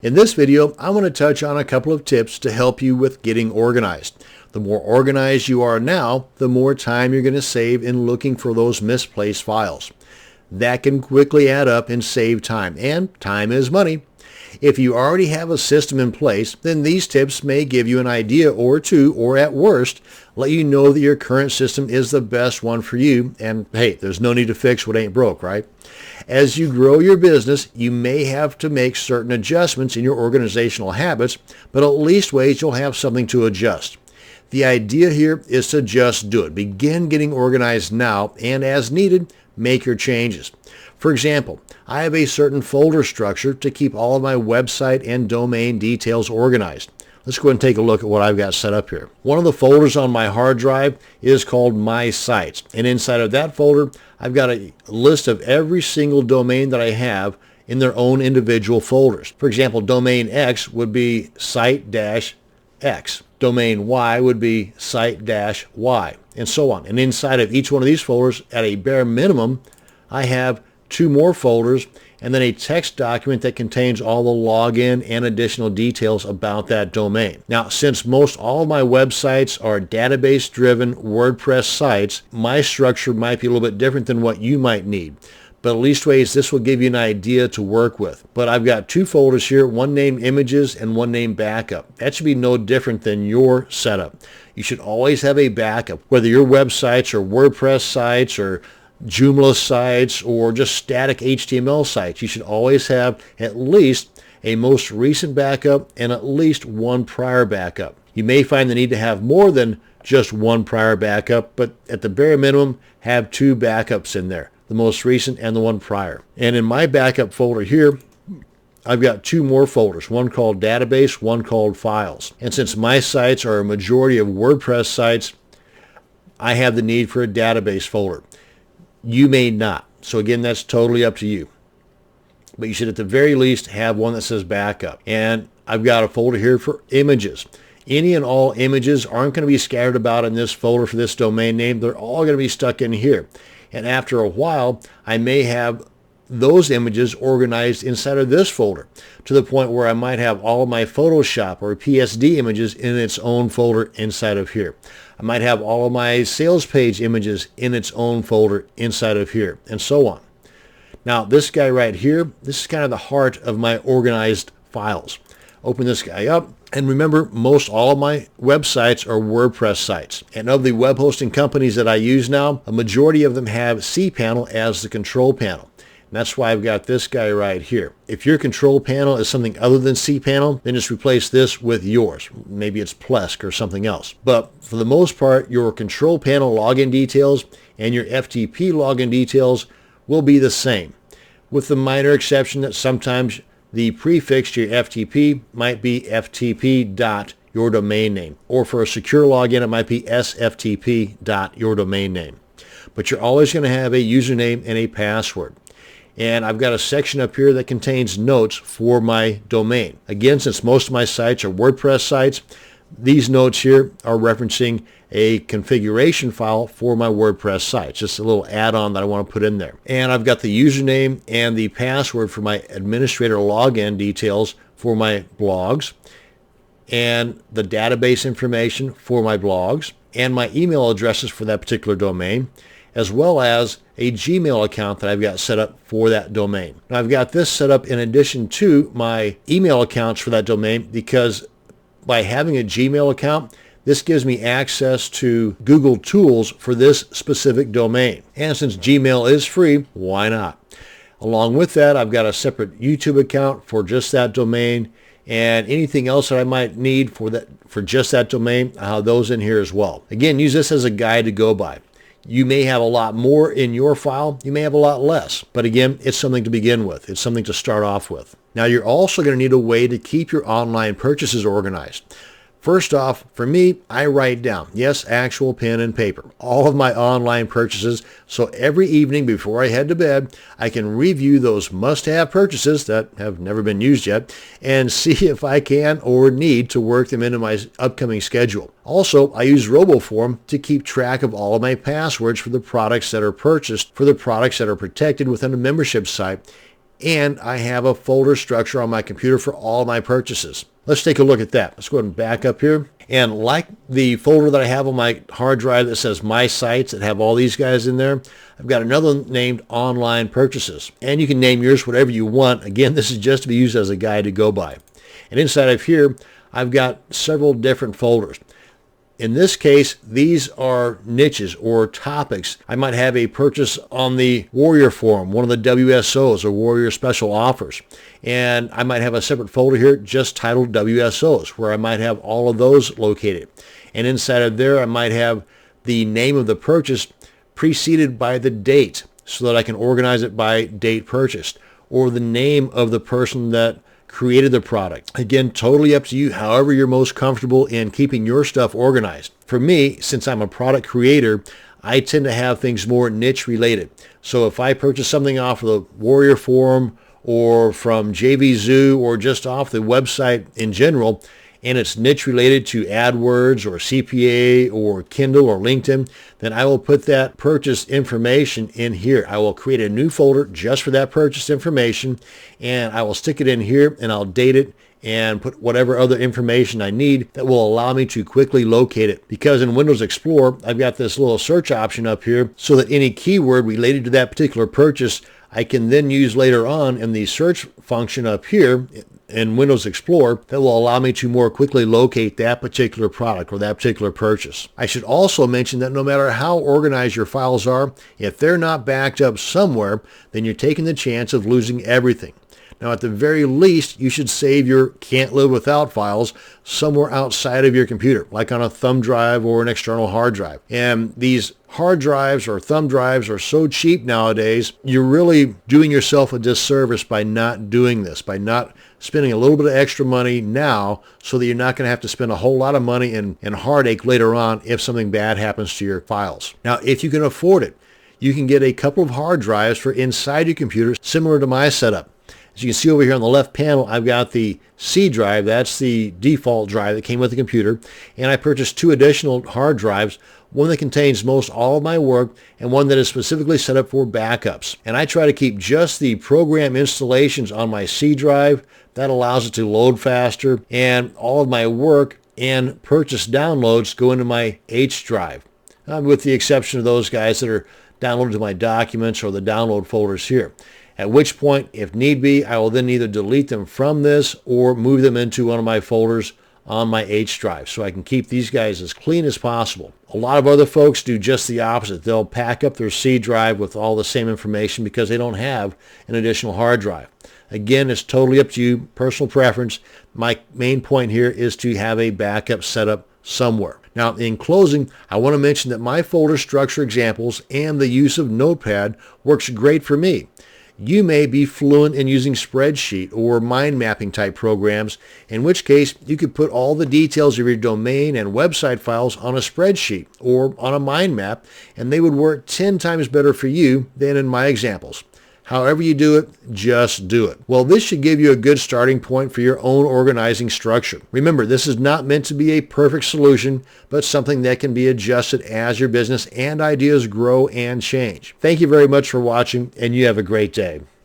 In this video, I want to touch on a couple of tips to help you with getting organized. The more organized you are now, the more time you're going to save in looking for those misplaced files. That can quickly add up and save time, and time is money. If you already have a system in place, then these tips may give you an idea or two, or at worst, let you know that your current system is the best one for you, and hey, there's no need to fix what ain't broke, right? As you grow your business, you may have to make certain adjustments in your organizational habits, but at least ways you'll have something to adjust. The idea here is to just do it. Begin getting organized now, and as needed, make your changes. For example, I have a certain folder structure to keep all of my website and domain details organized. Let's go ahead and take a look at what I've got set up here. One of the folders on my hard drive is called My Sites, and inside of that folder, I've got a list of every single domain that I have in their own individual folders. For example, domain X would be site-X. Domain Y would be site-Y, and so on. And inside of each one of these folders, at a bare minimum, I have 2 more folders, and then a text document that contains all the login and additional details about that domain. Now, since most all of my websites are database-driven WordPress sites, my structure might be a little bit different than what you might need. But at least ways this will give you an idea to work with. But I've got 2 folders here, one named Images and one named Backup. That should be no different than your setup. You should always have a backup, whether your websites are WordPress sites or Joomla sites or just static HTML sites. You should always have at least a most recent backup and at least one prior backup. You may find the need to have more than just one prior backup, but at the bare minimum, have 2 backups in there, the most recent and the one prior. And in my backup folder here, I've got 2 more folders, one called Database, one called Files. And since my sites are a majority of WordPress sites, I have the need for a database folder. You may not. So again, that's totally up to you. But you should at the very least have one that says backup. And I've got a folder here for images. Any and all images aren't going to be scattered about in this folder for this domain name. They're all going to be stuck in here. And after a while, I may have those images organized inside of this folder to the point where I might have all of my Photoshop or PSD images in its own folder inside of here. I might have all of my sales page images in its own folder inside of here, and so on. Now, this guy right here, this is kind of the heart of my organized files. Open this guy up, and remember, most all of my websites are WordPress sites. And of the web hosting companies that I use now, a majority of them have cPanel as the control panel. And that's why I've got this guy right here. If your control panel is something other than cPanel, then just replace this with yours. Maybe it's Plesk or something else. But for the most part, your control panel login details and your FTP login details will be the same, with the minor exception that sometimes the prefix to your FTP might be ftp dot your domain name, or for a secure login it might be sftp dot your domain name. But you're always going to have a username and a password. And I've got a section up here that contains notes for my domain. Again, since most of my sites are WordPress sites, these notes here are referencing a configuration file for my WordPress site. Just a little add-on that I want to put in there. And I've got the username and the password for my administrator login details for my blogs, and the database information for my blogs, and my email addresses for that particular domain, as well as a Gmail account that I've got set up for that domain. Now, I've got this set up in addition to my email accounts for that domain because by having a Gmail account, this gives me access to Google Tools for this specific domain. And since Gmail is free, why not? Along with that, I've got a separate YouTube account for just that domain, and anything else that I might need for just that domain, I'll have those in here as well. Again, use this as a guide to go by. You may have a lot more in your file. You may have a lot less. But again, it's something to begin with. It's something to start off with. Now, you're also going to need a way to keep your online purchases organized. First off, for me, I write down, yes, actual pen and paper, all of my online purchases. So every evening before I head to bed, I can review those must-have purchases that have never been used yet and see if I can or need to work them into my upcoming schedule. Also, I use RoboForm to keep track of all of my passwords for the products that are purchased, for the products that are protected within a membership site, and I have a folder structure on my computer for all my purchases. Let's take a look at that. Let's go ahead and back up here. And like the folder that I have on my hard drive that says My Sites that have all these guys in there, I've got another one named Online Purchases. And you can name yours whatever you want. Again, this is just to be used as a guide to go by. And inside of here, I've got several different folders. In this case, these are niches or topics. I might have a purchase on the Warrior Forum, one of the WSOs or Warrior Special Offers. And I might have a separate folder here just titled WSOs where I might have all of those located. And inside of there, I might have the name of the purchase preceded by the date so that I can organize it by date purchased, or the name of the person that created the product. Again, totally up to you, however you're most comfortable in keeping your stuff organized. For me, since I'm a product creator, I tend to have things more niche related. So if I purchase something off of the Warrior Forum or from JVZoo or just off the website in general, and it's niche related to AdWords or CPA or Kindle or LinkedIn, then I will put that purchase information in here. I will create a new folder just for that purchase information, and I will stick it in here, and I'll date it and put whatever other information I need that will allow me to quickly locate it. Because in Windows Explorer, I've got this little search option up here so that any keyword related to that particular purchase I can then use later on in the search function up here in Windows Explorer that will allow me to more quickly locate that particular product or that particular purchase. I should also mention that no matter how organized your files are, if they're not backed up somewhere, then you're taking the chance of losing everything. Now, at the very least, you should save your can't live without files somewhere outside of your computer, like on a thumb drive or an external hard drive. And these hard drives or thumb drives are so cheap nowadays, you're really doing yourself a disservice by not doing this, by not spending a little bit of extra money now so that you're not going to have to spend a whole lot of money and heartache later on if something bad happens to your files. Now, if you can afford it, you can get a couple of hard drives for inside your computer, similar to my setup. As you can see over here on the left panel, I've got the C drive. That's the default drive that came with the computer. And I purchased 2 additional hard drives, one that contains most all of my work and one that is specifically set up for backups. And I try to keep just the program installations on my C drive. That allows it to load faster. And all of my work and purchase downloads go into my H drive, with the exception of those guys that are downloaded to my documents or the download folders here. At which point, if need be, I will then either delete them from this or move them into one of my folders on my H drive so I can keep these guys as clean as possible. A lot of other folks do just the opposite. They'll pack up their C drive with all the same information because they don't have an additional hard drive. Again, it's totally up to you, personal preference. My main point here is to have a backup set up somewhere. Now, in closing, I want to mention that my folder structure examples and the use of Notepad works great for me. You may be fluent in using spreadsheet or mind mapping type programs, in which case you could put all the details of your domain and website files on a spreadsheet or on a mind map, and they would work 10 times better for you than in my examples. However you do it, just do it. Well, this should give you a good starting point for your own organizing structure. Remember, this is not meant to be a perfect solution, but something that can be adjusted as your business and ideas grow and change. Thank you very much for watching, and you have a great day.